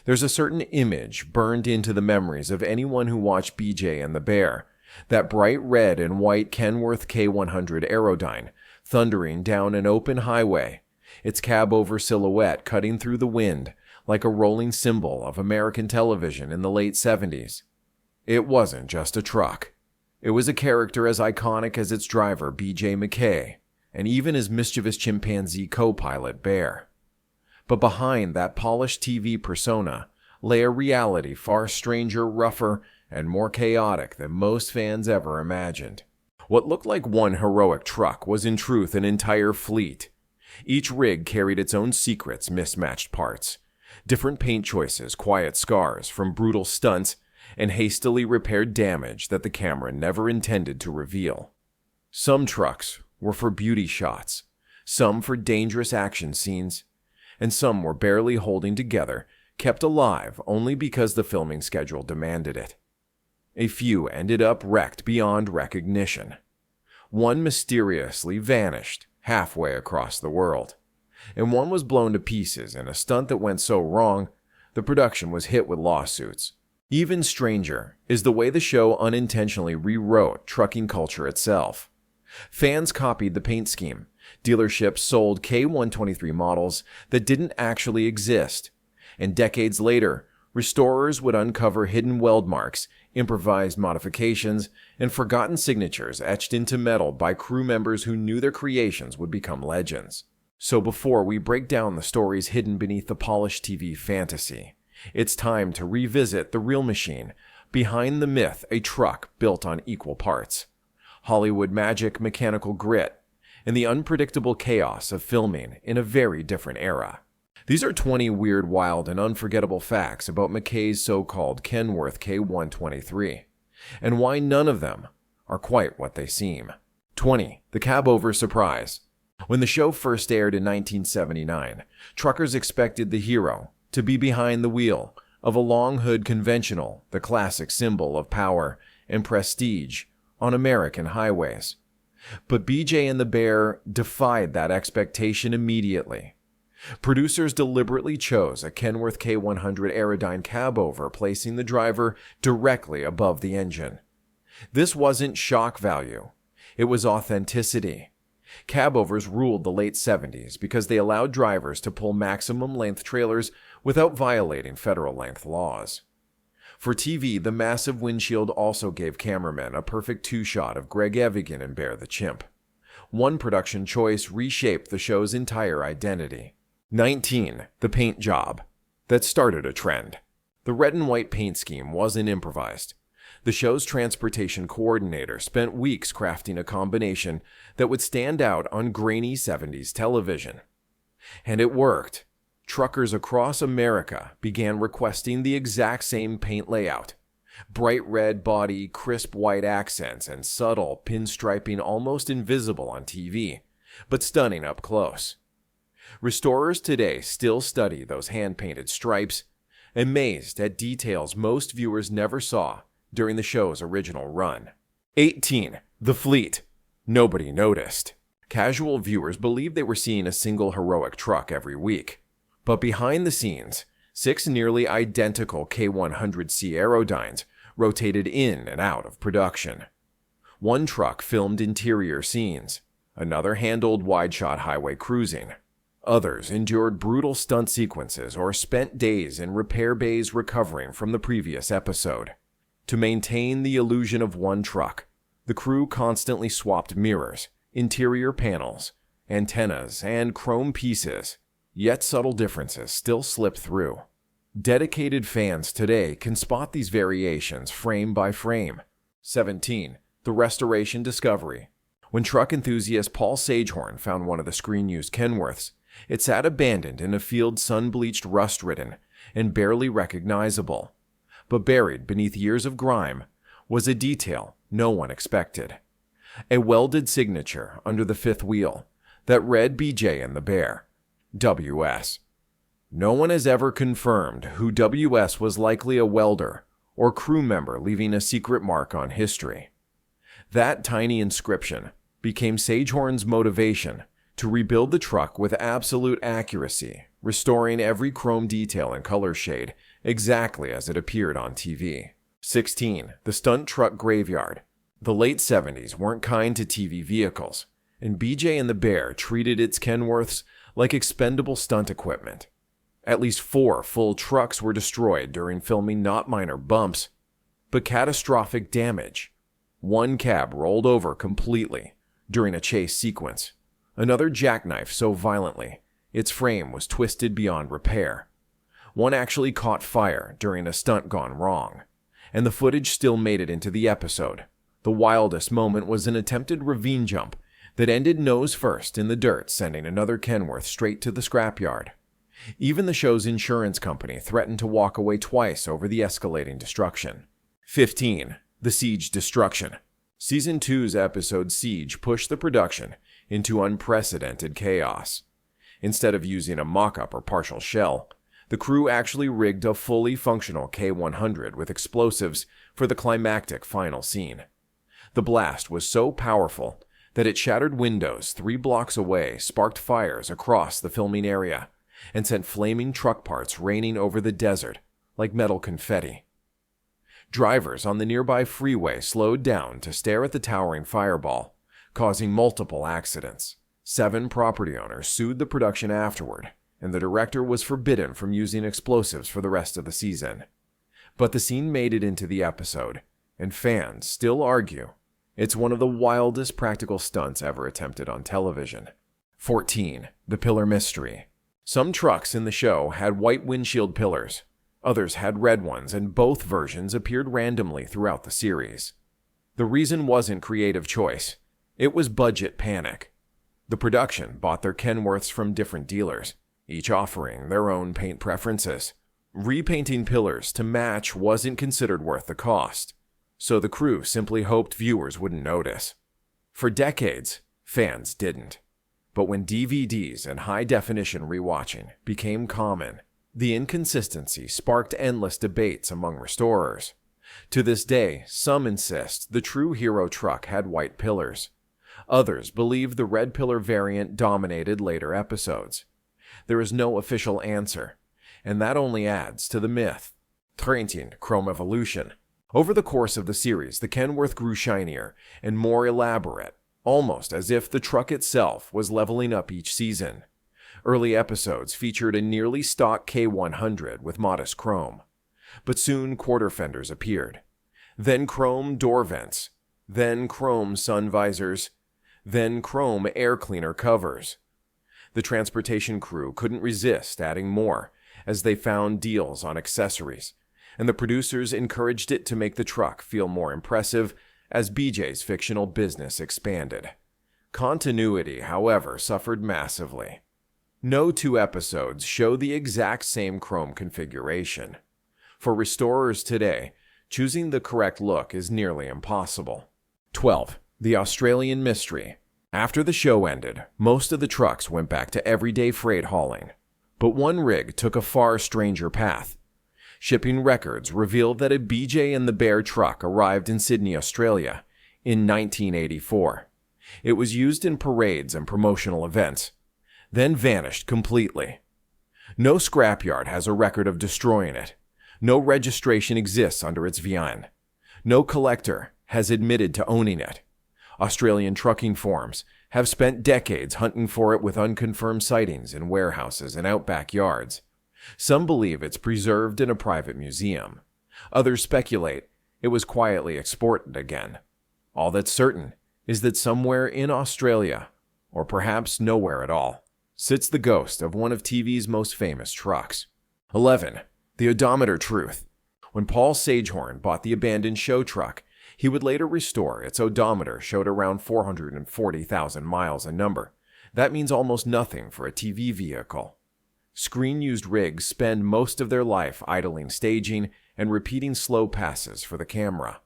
There's a certain image burned into the memories of anyone who watched BJ and the Bear, that bright red and white Kenworth K100 Aerodyne thundering down an open highway, its Cabover silhouette cutting through the wind like a rolling symbol of American television in the late 70s. It wasn't just a truck. It was a character as iconic as its driver, BJ McKay, and even his mischievous chimpanzee co-pilot, Bear. But behind that polished TV persona lay a reality far stranger, rougher, and more chaotic than most fans ever imagined. What looked like one heroic truck was in truth an entire fleet. Each rig carried its own secrets, mismatched parts, different paint choices, quiet scars from brutal stunts, and hastily repaired damage that the camera never intended to reveal. Some trucks were for beauty shots, some for dangerous action scenes, and some were barely holding together, kept alive only because the filming schedule demanded it. A few ended up wrecked beyond recognition. One mysteriously vanished halfway across the world, and one was blown to pieces in a stunt that went so wrong, the production was hit with lawsuits. Even stranger is the way the show unintentionally rewrote trucking culture itself. Fans copied the paint scheme. Dealerships sold K123 models that didn't actually exist, and decades later, restorers would uncover hidden weld marks, improvised modifications, and forgotten signatures etched into metal by crew members who knew their creations would become legends. So before we break down the stories hidden beneath the polished TV fantasy, it's time to revisit the real machine behind the myth, a truck built on equal parts. Hollywood magic, mechanical grit, and the unpredictable chaos of filming in a very different era. These are 20 weird, wild, and unforgettable facts about McKay's so-called Kenworth K123, and why none of them are quite what they seem. 20. The Cabover Surprise. When the show first aired in 1979, truckers expected the hero to be behind the wheel of a long hood conventional, the classic symbol of power and prestige on American highways. But BJ and the Bear defied that expectation immediately. Producers deliberately chose a Kenworth K100 Aerodyne Cabover, placing the driver directly above the engine. This wasn't shock value. It was authenticity. Cabovers ruled the late 70s because they allowed drivers to pull maximum length trailers without violating federal length laws. For TV, the massive windshield also gave cameramen a perfect two-shot of Greg Evigan and Bear the Chimp. One production choice reshaped the show's entire identity. 19. The paint job. That started a trend. The red and white paint scheme wasn't improvised. The show's transportation coordinator spent weeks crafting a combination that would stand out on grainy 70s television. And it worked. Truckers across America began requesting the exact same paint layout. Bright red body, crisp white accents, and subtle pinstriping almost invisible on TV, but stunning up close. Restorers today still study those hand-painted stripes, amazed at details most viewers never saw during the show's original run. 18. The fleet. Nobody noticed. Casual viewers believed they were seeing a single heroic truck every week. But behind the scenes, 6 nearly identical K100C Aerodynes rotated in and out of production. One truck filmed interior scenes. Another handled wide-shot highway cruising. Others endured brutal stunt sequences or spent days in repair bays recovering from the previous episode. To maintain the illusion of one truck, the crew constantly swapped mirrors, interior panels, antennas, and chrome pieces, yet subtle differences still slipped through. Dedicated fans today can spot these variations frame by frame. 17. The restoration discovery. When truck enthusiast Paul Sagehorn found one of the screen-used Kenworths, it sat abandoned in a field sun-bleached, rust-ridden, and barely recognizable. But buried beneath years of grime was a detail no one expected. A welded signature under the fifth wheel that read BJ and the Bear, WS. No one has ever confirmed who WS was, likely a welder or crew member leaving a secret mark on history. That tiny inscription became Sagehorn's motivation to rebuild the truck with absolute accuracy, restoring every chrome detail and color shade exactly as it appeared on TV. 16. The stunt truck graveyard. The late 70s weren't kind to TV vehicles, and BJ and the Bear treated its Kenworths like expendable stunt equipment. At least 4 full trucks were destroyed during filming, not minor bumps, but catastrophic damage. One cab rolled over completely during a chase sequence. Another jackknifed so violently, its frame was twisted beyond repair. One actually caught fire during a stunt gone wrong, and the footage still made it into the episode. The wildest moment was an attempted ravine jump that ended nose first in the dirt, sending another Kenworth straight to the scrapyard. Even the show's insurance company threatened to walk away twice over the escalating destruction. 15. The Siege Destruction. Season 2's episode Siege pushed the production into unprecedented chaos. Instead of using a mock-up or partial shell, the crew actually rigged a fully functional K100 with explosives for the climactic final scene. The blast was so powerful that it shattered windows 3 blocks away, sparked fires across the filming area, and sent flaming truck parts raining over the desert like metal confetti. Drivers on the nearby freeway slowed down to stare at the towering fireball, causing multiple accidents. 7 property owners sued the production afterward, and the director was forbidden from using explosives for the rest of the season. But the scene made it into the episode, and fans still argue it's one of the wildest practical stunts ever attempted on television. 14. The Pillar Mystery. Some trucks in the show had white windshield pillars. Others had red ones, and both versions appeared randomly throughout the series. The reason wasn't creative choice. It was budget panic. The production bought their Kenworths from different dealers, each offering their own paint preferences. Repainting pillars to match wasn't considered worth the cost, so the crew simply hoped viewers wouldn't notice. For decades, fans didn't. But when DVDs and high-definition rewatching became common, the inconsistency sparked endless debates among restorers. To this day, some insist the true hero truck had white pillars. Others believe the red pillar variant dominated later episodes. There is no official answer, and that only adds to the myth. 13. Chrome evolution. Over the course of the series, the Kenworth grew shinier and more elaborate, almost as if the truck itself was leveling up each season. Early episodes featured a nearly stock K100 with modest chrome, but soon quarter fenders appeared. Then chrome door vents, then chrome sun visors, then chrome air cleaner covers. The transportation crew couldn't resist adding more as they found deals on accessories, and the producers encouraged it to make the truck feel more impressive as BJ's fictional business expanded. Continuity, however, suffered massively. No 2 episodes show the exact same chrome configuration. For restorers today, choosing the correct look is nearly impossible. 12. The Australian Mystery. After the show ended, most of the trucks went back to everyday freight hauling. But one rig took a far stranger path. Shipping records revealed that a BJ and the Bear truck arrived in Sydney, Australia, in 1984. It was used in parades and promotional events, then vanished completely. No scrapyard has a record of destroying it. No registration exists under its VIN. No collector has admitted to owning it. Australian trucking firms have spent decades hunting for it with unconfirmed sightings in warehouses and outback yards. Some believe it's preserved in a private museum. Others speculate it was quietly exported again. All that's certain is that somewhere in Australia, or perhaps nowhere at all, sits the ghost of one of TV's most famous trucks. 11. The Odometer Truth. When Paul Sagehorn bought the abandoned show truck, he would later restore its odometer showed around 440,000 miles a number. That means almost nothing for a TV vehicle. Screen-used rigs spend most of their life idling, staging, and repeating slow passes for the camera.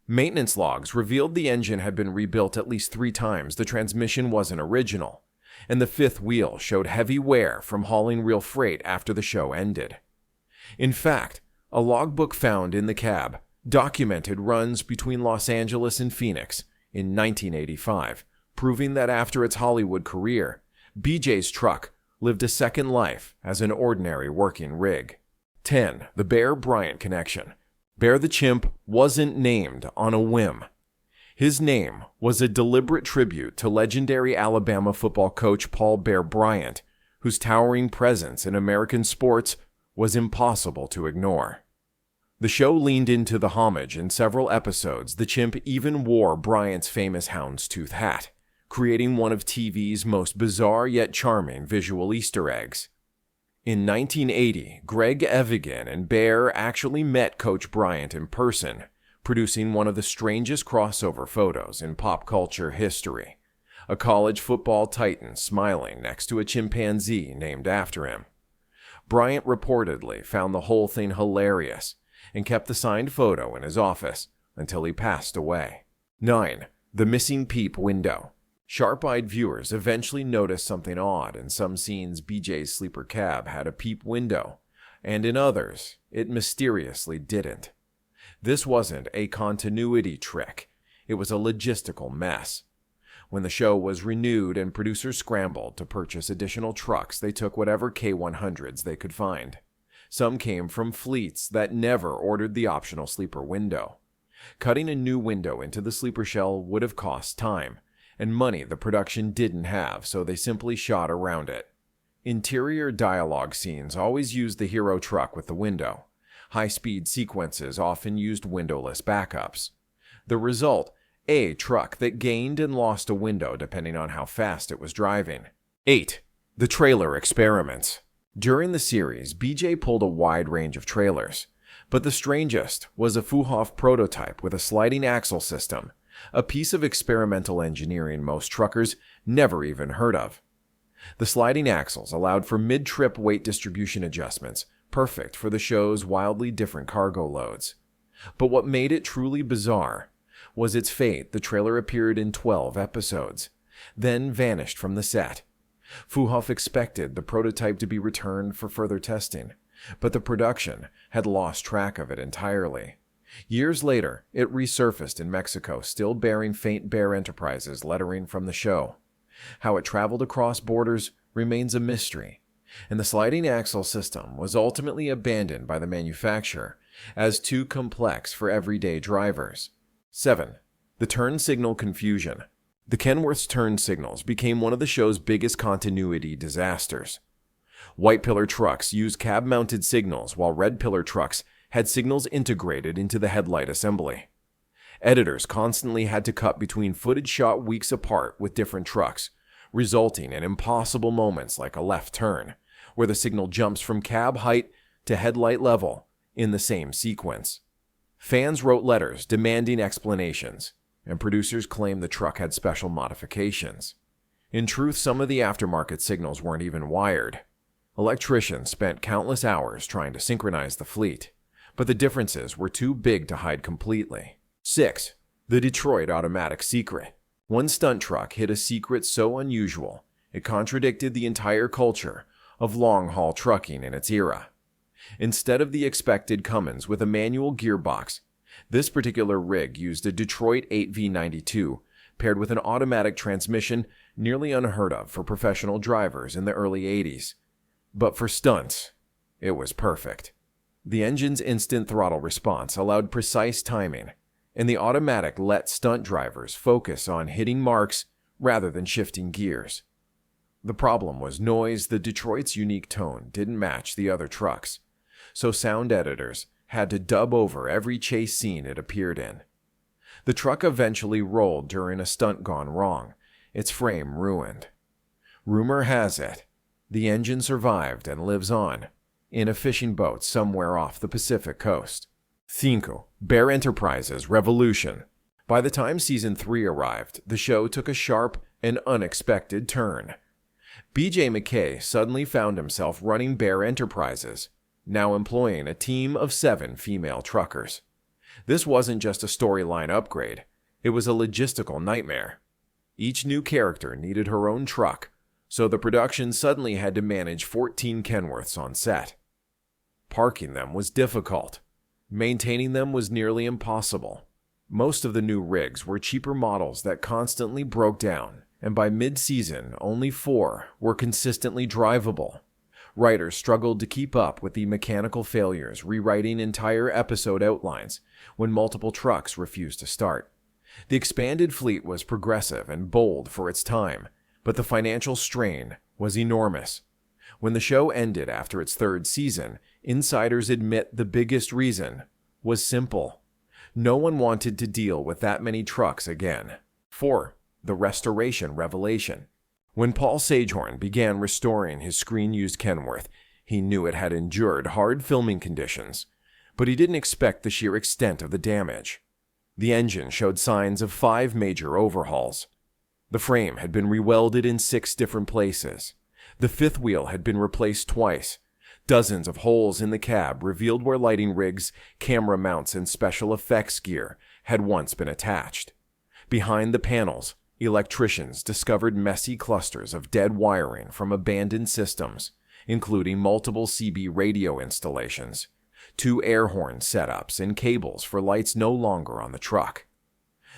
Maintenance logs revealed the engine had been rebuilt at least 3 times, the transmission wasn't original, and the 5th wheel showed heavy wear from hauling real freight after the show ended. In fact, a logbook found in the cab documented runs between Los Angeles and Phoenix in 1985, proving that after its Hollywood career, BJ's truck lived a second life as an ordinary working rig. 10. The Bear-Bryant connection. Bear the Chimp wasn't named on a whim. His name was a deliberate tribute to legendary Alabama football coach Paul Bear Bryant, whose towering presence in American sports was impossible to ignore. The show leaned into the homage in several episodes. The Chimp even wore Bryant's famous houndstooth hat, creating one of TV's most bizarre yet charming visual Easter eggs. In 1980, Greg Evigan and Bear actually met Coach Bryant in person, producing one of the strangest crossover photos in pop culture history. A college football titan smiling next to a chimpanzee named after him. Bryant reportedly found the whole thing hilarious and kept the signed photo in his office until he passed away. 9. The missing Peep window. Sharp-eyed viewers eventually noticed something odd in some scenes. BJ's sleeper cab had a peep window, and in others, it mysteriously didn't. This wasn't a continuity trick. It was a logistical mess. When the show was renewed and producers scrambled to purchase additional trucks, they took whatever K100s they could find. Some came from fleets that never ordered the optional sleeper window. Cutting a new window into the sleeper shell would have cost time and money the production didn't have, so they simply shot around it. Interior dialogue scenes always used the hero truck with the window. High-speed sequences often used windowless backups. The result, a truck that gained and lost a window depending on how fast it was driving. 8. The trailer experiments. During the series, BJ pulled a wide range of trailers, but the strangest was a Fuhoff prototype with a sliding axle system, a piece of experimental engineering most truckers never even heard of. The sliding axles allowed for mid-trip weight distribution adjustments, perfect for the show's wildly different cargo loads. But what made it truly bizarre was its fate. The trailer appeared in 12 episodes, then vanished from the set. Fuhoff expected the prototype to be returned for further testing, but the production had lost track of it entirely. Years later, it resurfaced in Mexico, still bearing faint Bear Enterprises lettering from the show. How it traveled across borders remains a mystery, and the sliding axle system was ultimately abandoned by the manufacturer as too complex for everyday drivers. 7. The turn signal confusion. The Kenworths' turn signals became one of the show's biggest continuity disasters. White pillar trucks used cab-mounted signals, while red pillar trucks had signals integrated into the headlight assembly. Editors constantly had to cut between footage shot weeks apart with different trucks, resulting in impossible moments like a left turn, where the signal jumps from cab height to headlight level in the same sequence. Fans wrote letters demanding explanations, and producers claimed the truck had special modifications. In truth, some of the aftermarket signals weren't even wired. Electricians spent countless hours trying to synchronize the fleet, but the differences were too big to hide completely. 6. The Detroit automatic secret. One stunt truck hid a secret so unusual, it contradicted the entire culture of long-haul trucking in its era. Instead of the expected Cummins with a manual gearbox, this particular rig used a Detroit 8V92 paired with an automatic transmission, nearly unheard of for professional drivers in the early 80s. But for stunts, it was perfect. The engine's instant throttle response allowed precise timing, and the automatic let stunt drivers focus on hitting marks rather than shifting gears. The problem was noise. The Detroit's unique tone didn't match the other trucks, so sound editors had to dub over every chase scene it appeared in. The truck eventually rolled during a stunt gone wrong, its frame ruined. Rumor has it, the engine survived and lives on in a fishing boat somewhere off the Pacific coast. 5. Bear Enterprises Revolution. By the time Season 3 arrived, the show took a sharp and unexpected turn. BJ McKay suddenly found himself running Bear Enterprises, now employing a team of 7 female truckers. This wasn't just a storyline upgrade, it was a logistical nightmare. Each new character needed her own truck, so the production suddenly had to manage 14 Kenworths on set. Parking them was difficult. Maintaining them was nearly impossible. Most of the new rigs were cheaper models that constantly broke down, and by mid-season, only 4 were consistently drivable. Writers struggled to keep up with the mechanical failures, rewriting entire episode outlines when multiple trucks refused to start. The expanded fleet was progressive and bold for its time, but the financial strain was enormous. When the show ended after its third season, insiders admit the biggest reason was simple. No one wanted to deal with that many trucks again. 4. The restoration revelation. When Paul Sagehorn began restoring his screen-used Kenworth, he knew it had endured hard filming conditions, but he didn't expect the sheer extent of the damage. The engine showed signs of 5 major overhauls. The frame had been rewelded in 6 different places. The fifth wheel had been replaced twice. Dozens of holes in the cab revealed where lighting rigs, camera mounts, and special effects gear had once been attached. Behind the panels, electricians discovered messy clusters of dead wiring from abandoned systems, including multiple CB radio installations, 2 air horn setups, and cables for lights no longer on the truck.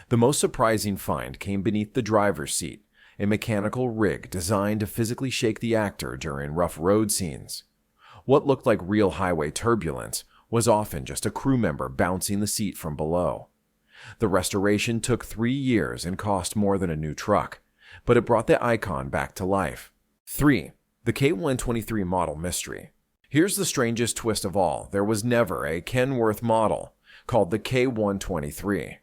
The most surprising find came beneath the driver's seat, a mechanical rig designed to physically shake the actor during rough road scenes. What looked like real highway turbulence was often just a crew member bouncing the seat from below. The restoration took 3 years and cost more than a new truck, but it brought the icon back to life. 3. The K123 model mystery. Here's the strangest twist of all. There was never a Kenworth model called the K123.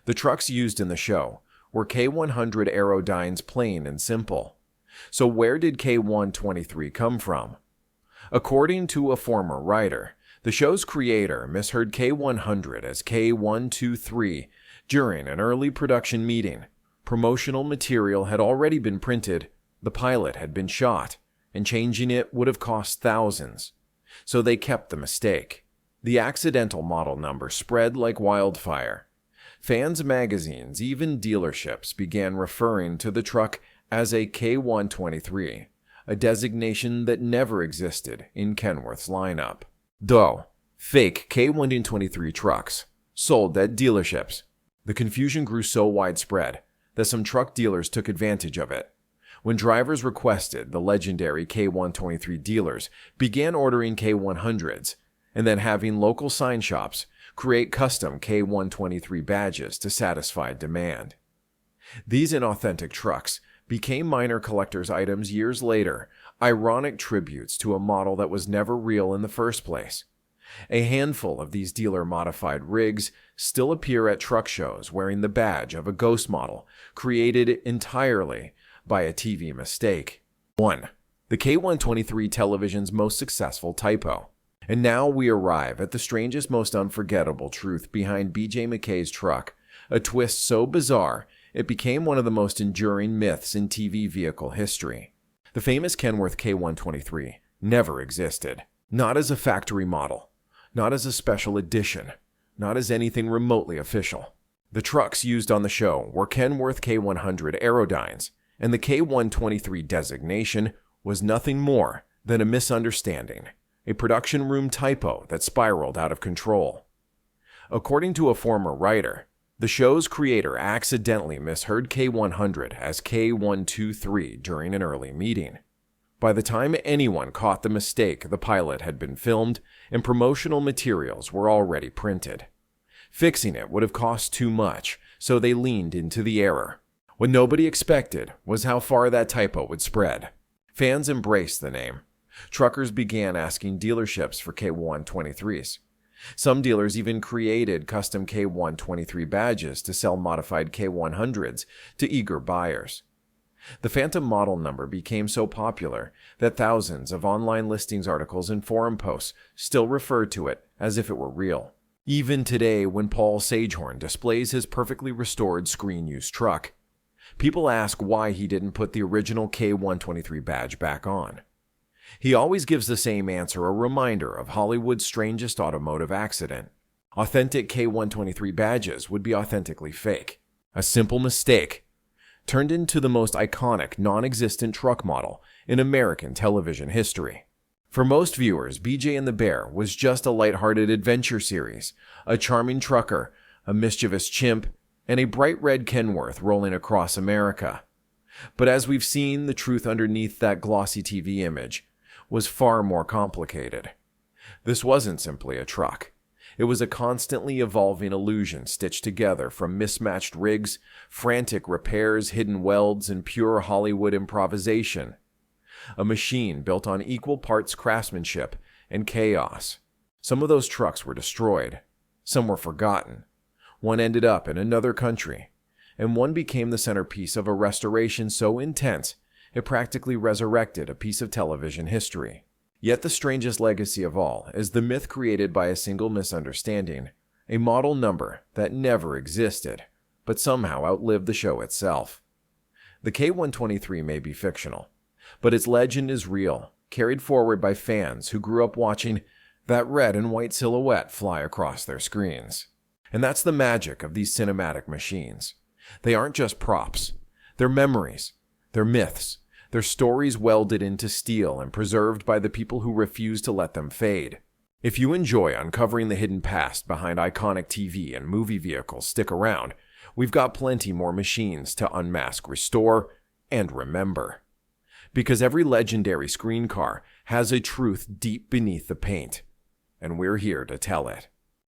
The trucks used in the show were K100 Aerodynes, plain and simple. So where did K123 come from? According to a former writer, the show's creator misheard K100 as K123 during an early production meeting. Promotional material had already been printed, the pilot had been shot, and changing it would have cost thousands. So they kept the mistake. The accidental model number spread like wildfire. Fans' magazines, even dealerships, began referring to the truck as a K123, a designation that never existed in Kenworth's lineup. Though, fake K123 trucks sold at dealerships. The confusion grew so widespread that some truck dealers took advantage of it. When drivers requested, the legendary K123 dealers began ordering K100s and then having local sign shops create custom K123 badges to satisfy demand. These inauthentic trucks became minor collector's items years later, ironic tributes to a model that was never real in the first place. A handful of these dealer-modified rigs still appear at truck shows wearing the badge of a ghost model created entirely by a TV mistake. 1. The K123 television's most successful typo. And now we arrive at the strangest, most unforgettable truth behind BJ McKay's truck, a twist so bizarre it became one of the most enduring myths in TV vehicle history. The famous Kenworth K123 never existed, not as a factory model, not as a special edition, not as anything remotely official. The trucks used on the show were Kenworth K100 Aerodynes, and the K123 designation was nothing more than a misunderstanding, a production room typo that spiraled out of control. According to a former writer, the show's creator accidentally misheard K100 as K123 during an early meeting. By the time anyone caught the mistake, the pilot had been filmed and promotional materials were already printed. Fixing it would have cost too much, so they leaned into the error. What nobody expected was how far that typo would spread. Fans embraced the name. Truckers began asking dealerships for K123s. Some dealers even created custom K123 badges to sell modified K100s to eager buyers. The phantom model number became so popular that thousands of online listings articles and forum posts still referred to it as if it were real. Even today, when Paul Sagehorn displays his perfectly restored screen-use truck, people ask why he didn't put the original K123 badge back on. He always gives the same answer, a reminder of Hollywood's strangest automotive accident. Authentic K123 badges would be authentically fake. A simple mistake turned into the most iconic, non-existent truck model in American television history. For most viewers, BJ and the Bear was just a lighthearted adventure series, a charming trucker, a mischievous chimp, and a bright red Kenworth rolling across America. But as we've seen, the truth underneath that glossy TV image was far more complicated. This wasn't simply a truck. It was a constantly evolving illusion stitched together from mismatched rigs, frantic repairs, hidden welds, and pure Hollywood improvisation. A machine built on equal parts craftsmanship and chaos. Some of those trucks were destroyed. Some were forgotten. One ended up in another country, and one became the centerpiece of a restoration so intense it practically resurrected a piece of television history. Yet the strangest legacy of all is the myth created by a single misunderstanding, a model number that never existed, but somehow outlived the show itself. The K123 may be fictional, but its legend is real, carried forward by fans who grew up watching that red and white silhouette fly across their screens. And that's the magic of these cinematic machines. They aren't just props. They're memories. They're myths. They're stories welded into steel and preserved by the people who refuse to let them fade. If you enjoy uncovering the hidden past behind iconic TV and movie vehicles, stick around. We've got plenty more machines to unmask, restore, and remember. Because every legendary screen car has a truth deep beneath the paint, and we're here to tell it.